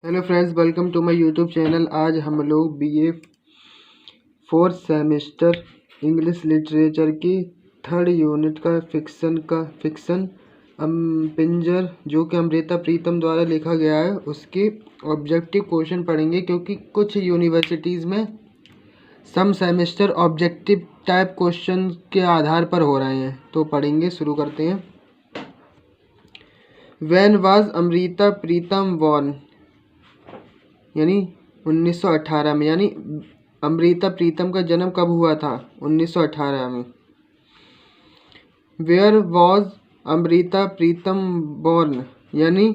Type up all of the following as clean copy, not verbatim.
Hello friends, welcome to my YouTube channel. आज हम लोग BA fourth semester English literature की थर्ड यूनिट का फिक्सन पिंजर जो कि अमृता प्रीतम द्वारा लिखा गया है उसके ऑब्जेक्टिव क्वेश्चन पढ़ेंगे, क्योंकि कुछ यूनिवर्सिटीज़ में सम सेमेस्टर ऑब्जेक्टिव टाइप क्वेश्चन के आधार पर हो रहे हैं, तो पढ़ेंगे। शुरू करते हैं। When was Amrita Pritam born, यानी 1918 में, यानी अमृता प्रीतम का जन्म कब हुआ था? 1918 में। Where was Amrita Pritam born, यानी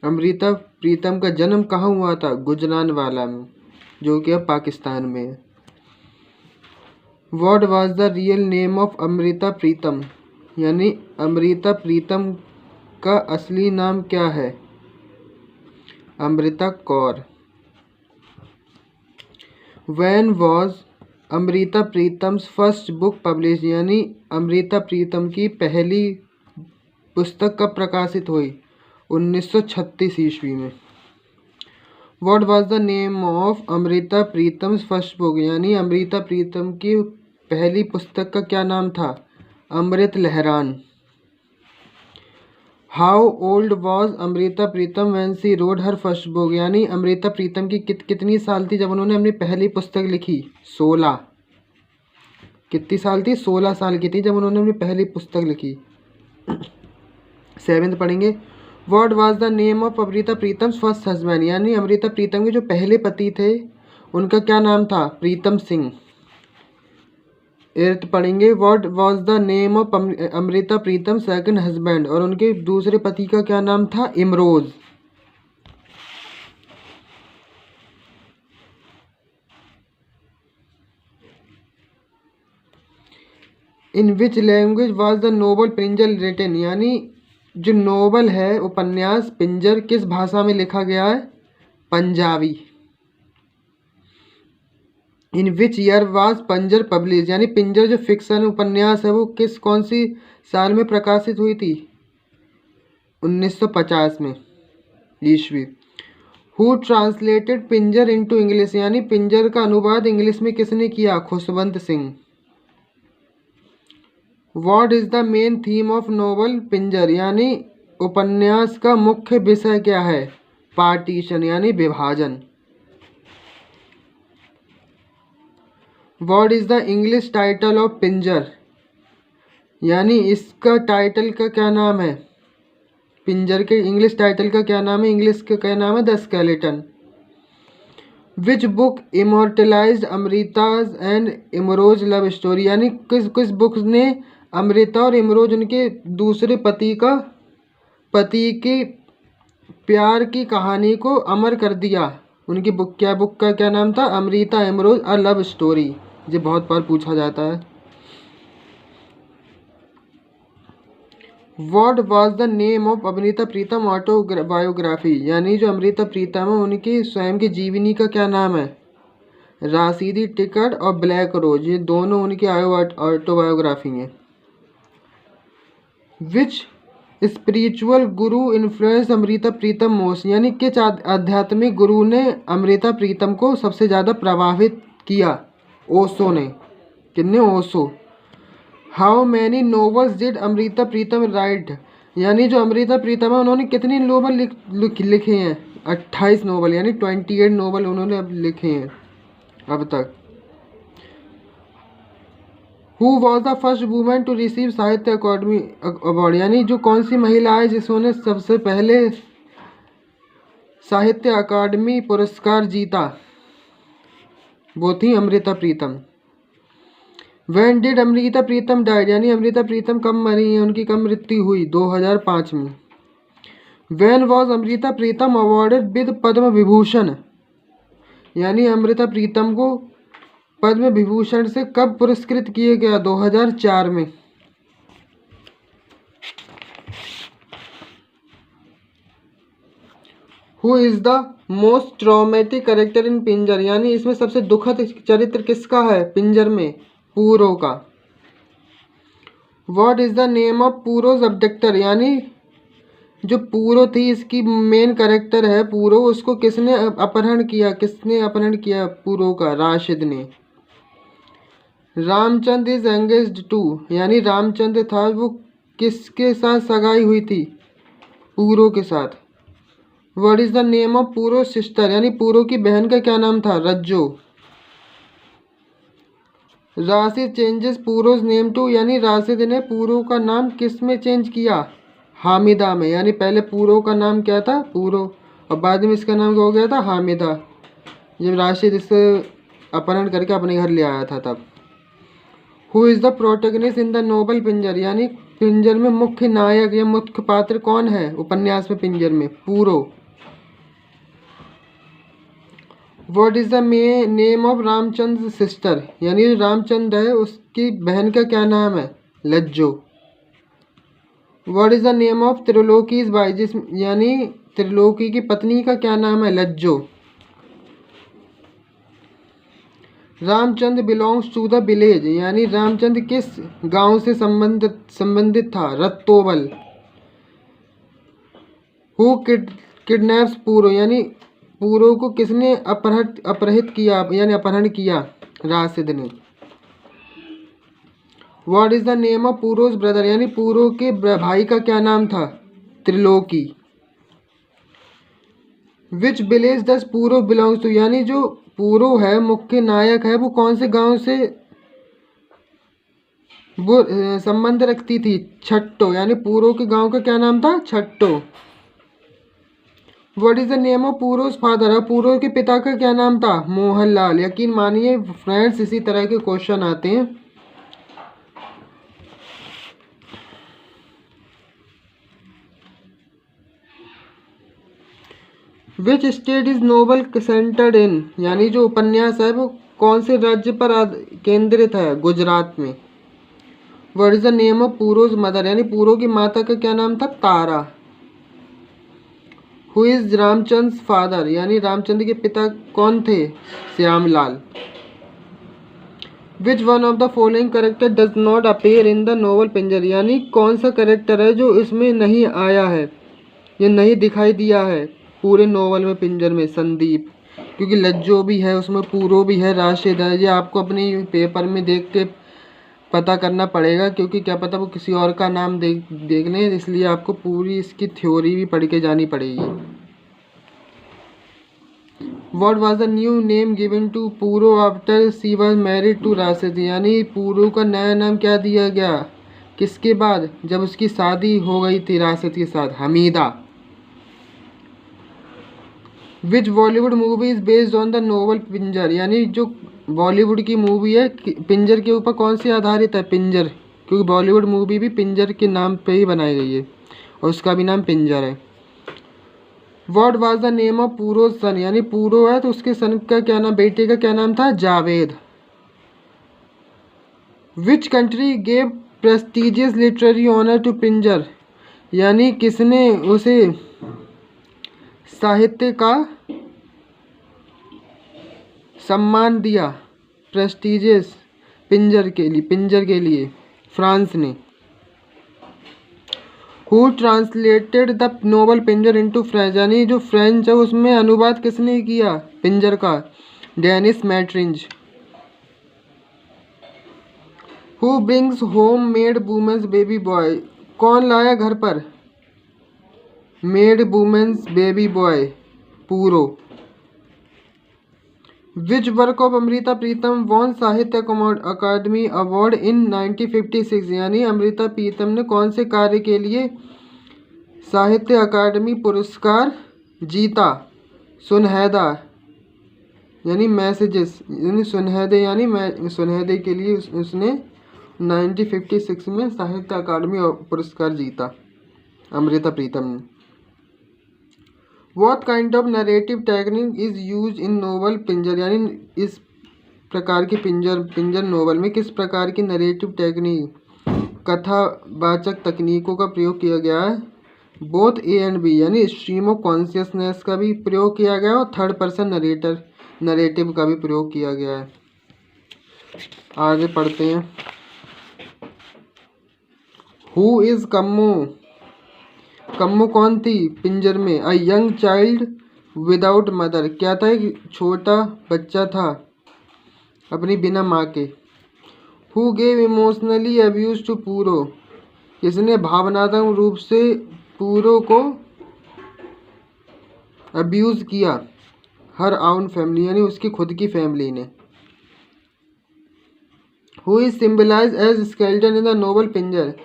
अमृता प्रीतम का जन्म कहाँ हुआ था? गुजरानवाला में, जो कि अब पाकिस्तान में है। What was the real name of Amrita Pritam, यानी अमृता प्रीतम का असली नाम क्या है? Amrita Kaur. When was Amrita Pritam's first book publish, यानी अमृता प्रीतम की पहली पुस्तक कब प्रकाशित हुई? 1936 ईस्वी में। What was the name of Amrita Pritam's first book, यानी अमृता प्रीतम की पहली पुस्तक का क्या नाम था? Amrit Lehran. How old was Amrita Pritam when she wrote her first book, यानी अमृता प्रीतम की कितनी साल थी जब उन्होंने अपनी पहली पुस्तक लिखी? 16। कितनी साल थी? 16 साल की थी जब उन्होंने अपनी पहली पुस्तक लिखी। 7th पढ़ेंगे। What was the name of Amrita Pritam's first husband, यानी अमृता प्रीतम के जो पहले पति थे उनका क्या नाम था? प्रीतम सिंह। 8th पढ़ेंगे। What was the name of Amrita Pritam second husband, और उनके दूसरे पति का क्या नाम था? Imroz. In which language was the novel Pinjar written, यानी जो नोवेल है उपन्यास पिंजर किस भाषा में लिखा गया है? Punjabi. In which year was Pinjar publish, यानी पिंजर जो फिक्शन उपन्यास है वो कौन सी साल में प्रकाशित हुई थी? 1950 में ईस्वी। Who translated Pinjar into English, यानी पिंजर का अनुवाद इंग्लिश में किसने किया? Khushwant Singh. What is the main theme of novel Pinjar, यानी उपन्यास का मुख्य विषय क्या है? पार्टीशन, यानी विभाजन। What is the English title of Pinjar, यानी इसका टाइटल का क्या नाम है? पिंजर के इंग्लिश टाइटल का क्या नाम है? इंग्लिश का क्या नाम है? The skeleton. Which book immortalized Amrita's and Imroz love story, यानी किस बुक ने अमृता और इमरोज उनके दूसरे पति के प्यार की कहानी को अमर कर दिया? उनकी बुक का क्या नाम था? Amrita Imroz a love story. ये बहुत बार पूछा जाता है। What was the name of Amrita Pritam autobiography, यानी जो अमृता प्रीतम है उनकी स्वयं की जीवनी का क्या नाम है? राशिदी टिकट और ब्लैक रोज, ये दोनों उनकी ऑटोबायोग्राफी हैं। विच स्पिरिचुअल गुरु इन्फ्लुएंस अमृता प्रीतम मोस्ट, यानी किस आध्यात्मिक गुरु ने अमृता प्रीतम को सबसे ज़्यादा प्रभावित किया? ओशो ने। किन्ने? Osho. How many novels did Amrita Pritam right, यानी जो अमृता प्रीतम है उन्होंने कितनी नोवेल लिखे हैं? 28 नोवेल, यानी 28 नोवेल उन्होंने अब लिखे हैं अब तक। Who was the first women to receive Sahitya Akademi award, यानी जो कौन सी महिला है जिसने सबसे पहले साहित्य अकादमी पुरस्कार जीता? वो थी Amrita Pritam. When did Amrita Pritam died, यानी अमृता प्रीतम कब मरी हैं? उनकी कब मृत्यु हुई? 2005 में। When was Amrita Pritam awarded with Padma Vibhushan, यानी अमृता प्रीतम को पद्म विभूषण से कब पुरस्कृत किया गया? 2004 में। Who is the most traumatic character in पिंजर, यानी इसमें सबसे दुखद चरित्र किसका है पिंजर में? पूरो का। What is the name of Puro's abductor, यानी जो पूरो थी इसकी मेन कैरेक्टर है पूरो, उसको किसने अपहरण किया, किसने अपहरण किया पूरो का? राशिद ने। रामचंद्र इज एंगेज्ड टू, यानी रामचंद्र था वो किसके साथ सगाई हुई थी? पूरो के साथ। What is the name of पूरो सिस्टर, यानी पूरो की बहन का क्या नाम था? रज्जो। राशिद चेंजेस पूरोज नेम टू, यानी राशिद ने पूरो का नाम किस में चेंज किया? हामिदा में। यानी पहले पूरो का नाम क्या था? पूरो, और बाद में इसका नाम क्या हो गया था? हामिदा, जब राशिद इसे अपहरण करके अपने घर ले आया था तब। Who is the protagonist in the novel Pinjar, यानी पिंजर में मुख्य नायक या मुख्य पात्र कौन है उपन्यास में पिंजर में? Puro. What is the name of Ramchandra sister, यानी रामचंद्र है उसकी बहन का क्या नाम है? Lajjo. What is the name of Triloki's wife, जिस यानी त्रिलोकी की पत्नी का क्या नाम है? Lajjo. Ramchandra belongs to the village, यानी रामचंद्र किस गांव से संबंधित था? रत्तोबल। हु किडनैप्स पूरो, यानी पूरो को किसने अपहरित किया, यानी अपहरण किया? राशिद ने। What is the name of Puro's brother, यानी पूरो के भाई का क्या नाम था? त्रिलोकी। विच विलेज दस पूरो बिलोंग्स टू, यानी जो पूरो है मुख्य नायक है वो कौन से गांव से वो संबंध रखती थी? छट्टो, यानी पूरो के गांव का क्या नाम था? Chhatto. What is the name of Puro's father, Puro के पिता का क्या नाम था? मोहनलाल। यकीन मानिए फ्रेंड्स इसी तरह के क्वेश्चन आते हैं। Which state is novel centered in, यानी जो उपन्यास है वो कौन से राज्य पर केंद्रित है? गुजरात में। What is the name of Puro's mother, यानी पूरो की माता का क्या नाम था? Tara. Who is Ramchandra father, यानी रामचंद्र के पिता कौन थे? Shyamlal. Which one of the following character does not appear in the novel Pinjar, यानी कौन सा करेक्टर है जो इसमें नहीं आया है, ये नहीं दिखाई दिया है पूरे नोवेल में पिंजर में? संदीप, क्योंकि लज्जो भी है उसमें, पूरो भी है, राशिद है। ये आपको अपनी पेपर में देख के पता करना पड़ेगा, क्योंकि क्या पता वो किसी और का नाम देख लें, इसलिए आपको पूरी इसकी थ्योरी भी पढ़ के जानी पड़ेगी। What was the new name given to पूरो after she was married to Rashid, यानी पूरो का नया नाम क्या दिया गया किसके बाद? जब उसकी शादी हो गई थी राशिद के साथ, Hamida. Which Bollywood movie is based on the novel Pinjar, यानी जो बॉलीवुड की मूवी है पिंजर के ऊपर कौन सी आधारित है? पिंजर, क्योंकि बॉलीवुड मूवी भी पिंजर के नाम पे ही बनाई गई है और उसका भी नाम पिंजर है। What was the name of पूरो सन, यानी पूरो है तो उसके सन का क्या नाम, बेटे का क्या नाम था? Javed. Which country gave prestigious literary honour to Pinjar, यानी किसने उसे साहित्य का सम्मान दिया? प्रेस्टिजियस पिंजर के लिए फ्रांस ने। Who translated the novel Pinjar into French, यानी जो फ्रेंच है उसमें अनुवाद किसने किया पिंजर का? Dennis Matringe. Who brings home maid women's baby boy, कौन लाया घर पर maid women's baby boy? Puro. Which work of Amrita Pritam won Sahitya Akademi award in 1956, यानी अमृता प्रीतम ने कौन से कार्य के लिए साहित्य अकादमी पुरस्कार जीता? सुनहदा, यानी मैसेजेस, यानी सुनहदे, यानी सुनहदे के लिए उसने 1956 में साहित्य अकादमी पुरस्कार जीता अमृता प्रीतम ने। What kind of narrative technique is used in novel पिंजर, यानी इस प्रकार की पिंजर नोवेल में किस प्रकार की नरेटिव टेक्निक कथावाचक तकनीकों का प्रयोग किया गया है? बोथ ए एंड बी, यानी स्ट्रीम ऑफ कॉन्शियसनेस का भी प्रयोग किया गया है और थर्ड पर्सन नरेटिव का भी प्रयोग किया गया है। आगे पढ़ते हैं। हु इज कम्मो, कम्मो कौन थी पिंजर में? A young child without mother, क्या था? एक छोटा बच्चा था अपनी बिना माँ के। Who gave emotionally abuse to Puro, किसने भावनात्मक रूप से पूरो को अब्यूज किया? हर आउन फैमिली, यानी उसकी खुद की फैमिली ने। Who is symbolize as skeleton in the novel Pinjar,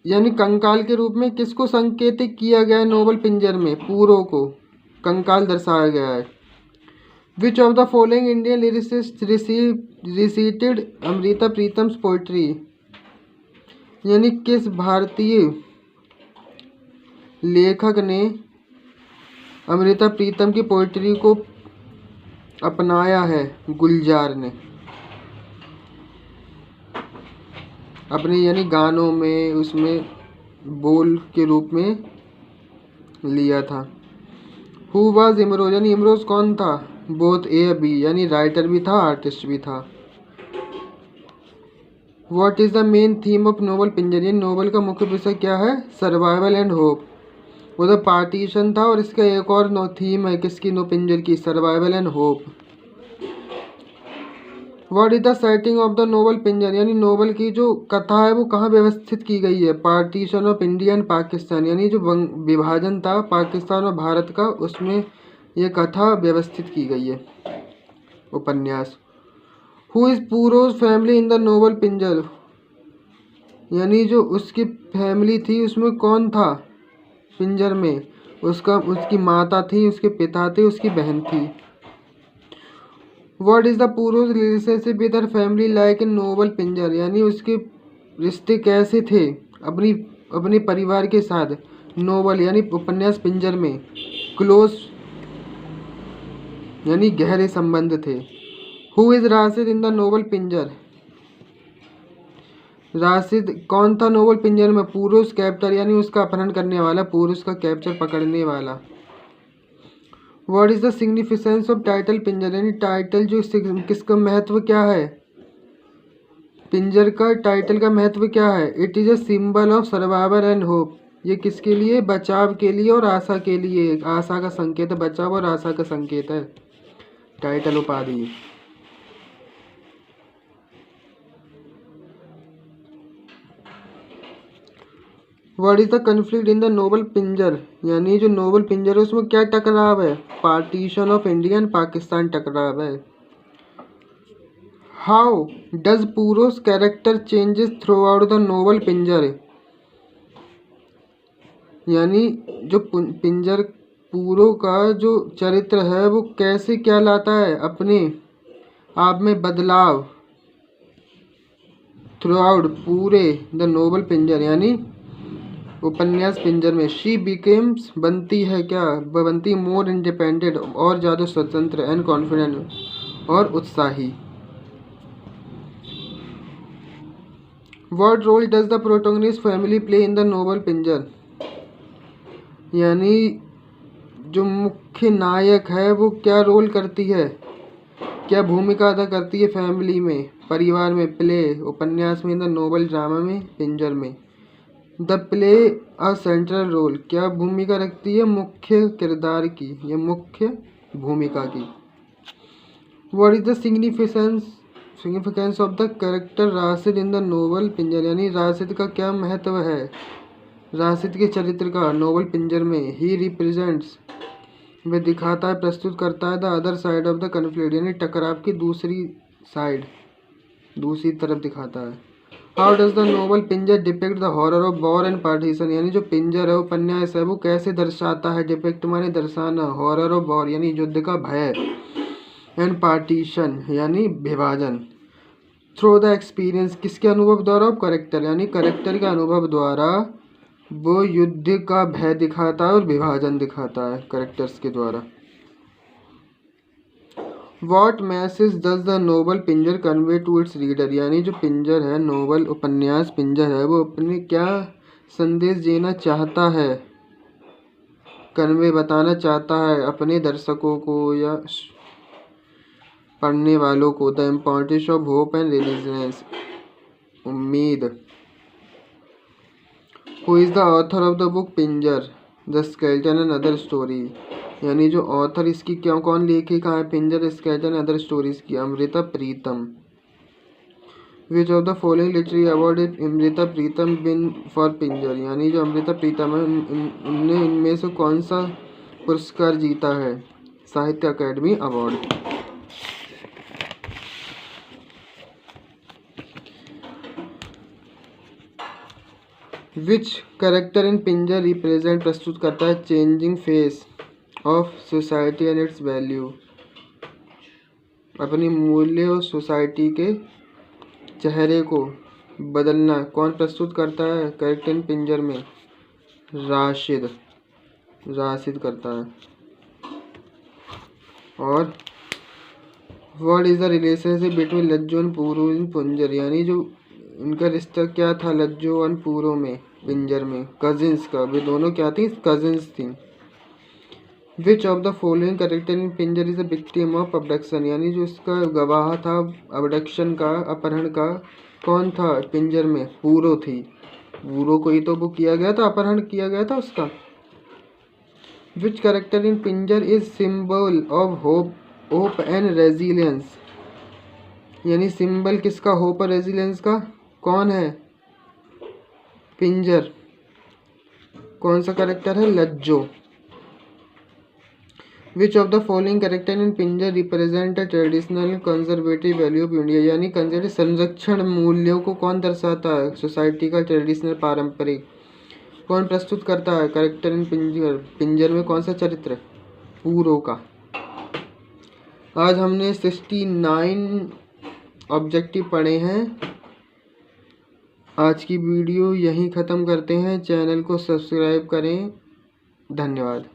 यानी कंकाल के रूप में किसको संकेतित किया गया है नोबल पिंजर में? पूरो को कंकाल दर्शाया गया है। Which of the following Indian lyricist recited Amrita Pritam's poetry, यानी किस भारतीय लेखक ने अमृता प्रीतम की पोइट्री को अपनाया है? गुलजार ने अपने यानी गानों में उसमें बोल के रूप में लिया था। हु वाज इमरोज, यानी इमरोज कौन था? बोथ ए बी, यानी राइटर भी था आर्टिस्ट भी था। What is the main theme of novel Pinjar, यानी नोबल का मुख्य विषय क्या है? Survival and hope. उधर पार्टीशन था और इसका एक और थीम है किसकी? नो पिंजर की, survival and hope. What is the setting of the novel Pinjar, यानी नोबल की जो कथा है वो कहाँ व्यवस्थित की गई है? Partition of India and Pakistan, यानी जो विभाजन था पाकिस्तान और भारत का, उसमें ये कथा व्यवस्थित की गई है, उपन्यास। Who is Puro's family in the novel Pinjar, यानी जो उसकी फैमिली थी उसमें कौन था पिंजर में? उसकी माता थी, उसके पिता थे, उसकी बहन थी। What is the Puro's relationship with her family like in novel Pinjar, यानी उसके रिश्ते कैसे थे अपने परिवार के साथ नोबल यानी उपन्यास पिंजर में? क्लोज, यानी गहरे संबंध थे। Who is Rashid in the novel Pinjar, Rashid कौन था नोबल पिंजर में? पुरुष कैप्टर, यानी उसका अपहरण करने वाला, पुरुष का कैप्चर पकड़ने वाला। What is the significance of title Pinjar, यानी टाइटल जो किसका महत्व क्या है? पिंजर का टाइटल का महत्व क्या है? It is a symbol of survival and hope, ये किसके लिए? बचाव के लिए और आशा के लिए, आशा का संकेत है, बचाव और आशा का संकेत है टाइटल उपाधि। What is the conflict in the novel Pinjar, यानी जो नोबल पिंजर है उसमें क्या टकराव है? Partition of India and Pakistan टकराव है। How does Puro's character changes throughout the novel Pinjar, यानी जो पिंजर पूरो का जो चरित्र है वो कैसे क्या लाता है अपने आप में बदलाव? थ्रू आउट पूरे द नोबल पिंजर, यानी उपन्यास पिंजर में। शी बिकेम्स, बनती है क्या? बनती मोर इंडिपेंडेंट, और ज़्यादा स्वतंत्र, एंड कॉन्फिडेंट, और उत्साही। What role does the protagonist family play in the novel Pinjar, यानी जो मुख्य नायक है वो क्या रोल करती है, क्या भूमिका अदा करती है फैमिली में, परिवार में? प्ले उपन्यास में, इन द नोबल ड्रामा में, पिंजर में। The play a central role, क्या भूमिका रखती है? मुख्य किरदार की या मुख्य भूमिका की। What is the significance of the character Rashid in the novel Pinjar, यानी राशिद का क्या महत्व है? राशिद के चरित्र का नोबल पिंजर में। ही रिप्रेजेंट्स, वह दिखाता है, प्रस्तुत करता है the other side of the conflict, यानी टकराव की दूसरी साइड, दूसरी तरफ दिखाता है। How does the novel Pinjar depict the horror of war and partition, यानी जो पिंजर है उपन्यास है वो कैसे दर्शाता है? डिपिक्ट माने दर्शाना, हॉरर ऑफ वॉर यानी युद्ध का भय, एंड पार्टीशन यानी विभाजन। थ्रू द एक्सपीरियंस, किसके अनुभव द्वारा? करेक्टर, यानी करेक्टर के अनुभव द्वारा वो युद्ध का भय दिखाता है और विभाजन दिखाता है करेक्टर्स के द्वारा। What message does the novel Pinjar convey to its reader, यानी जो पिंजर है नोबल उपन्यास पिंजर है वो अपने क्या संदेश देना चाहता है? कन्वे बताना चाहता है अपने दर्शकों को या पढ़ने वालों को। The importance of hope and religious, उम्मीद। Who is the author of the book Pinjar the skeleton and other story, यानी जो ऑथर इसकी क्यों कौन लेखिका है पिंजर स्केलेटन अदर स्टोरीज की, Amrita Pritam. Which of the following literary award Amrita Pritam win for Pinjar, यानी जो अमृता प्रीतम है उनने इनमें से कौन सा पुरस्कार जीता है, साहित्य academy award. Which character in Pinjar represent प्रस्तुत करता है changing face of society and it's value, अपनी मूल्य और सोसाइटी के चेहरे को बदलना कौन प्रस्तुत करता है करेक्टर इन पिंजर में, राशिद करता है। और what is the relationship between लज्जो and पूरो इन पिंजर, यानी जो इनका रिश्ता क्या था लज्जो और पूरो में पिंजर में, कजिन्स का, वे दोनों क्या थी, कजिन्स थी। विच of the following character in Pinjar is a victim of abduction, यानी जो इसका गवाह था अबडक्शन का, अपहरण का, कौन था पिंजर में, पूरो थी। पूरो को ही तो वो किया गया था, अपहरण किया गया था उसका। Which character in Pinjar is symbol of hope and resilience, यानी सिंबल किसका, होप और रेजिलियंस का, कौन है पिंजर, कौन सा करेक्टर है, Lajjo. Which of the following character in Pinjar represent a traditional conservative value of India, यानी कंजर्वेटिव संरक्षण मूल्यों को कौन दर्शाता है, सोसाइटी का ट्रेडिशनल पारंपरिक, कौन प्रस्तुत करता है करेक्टर इन पिंजर, पिंजर में कौन सा चरित्र, पूरो का। आज हमने 69 ऑब्जेक्टिव पढ़े हैं। आज की वीडियो यहीं ख़त्म करते हैं। चैनल को सब्सक्राइब करें। धन्यवाद।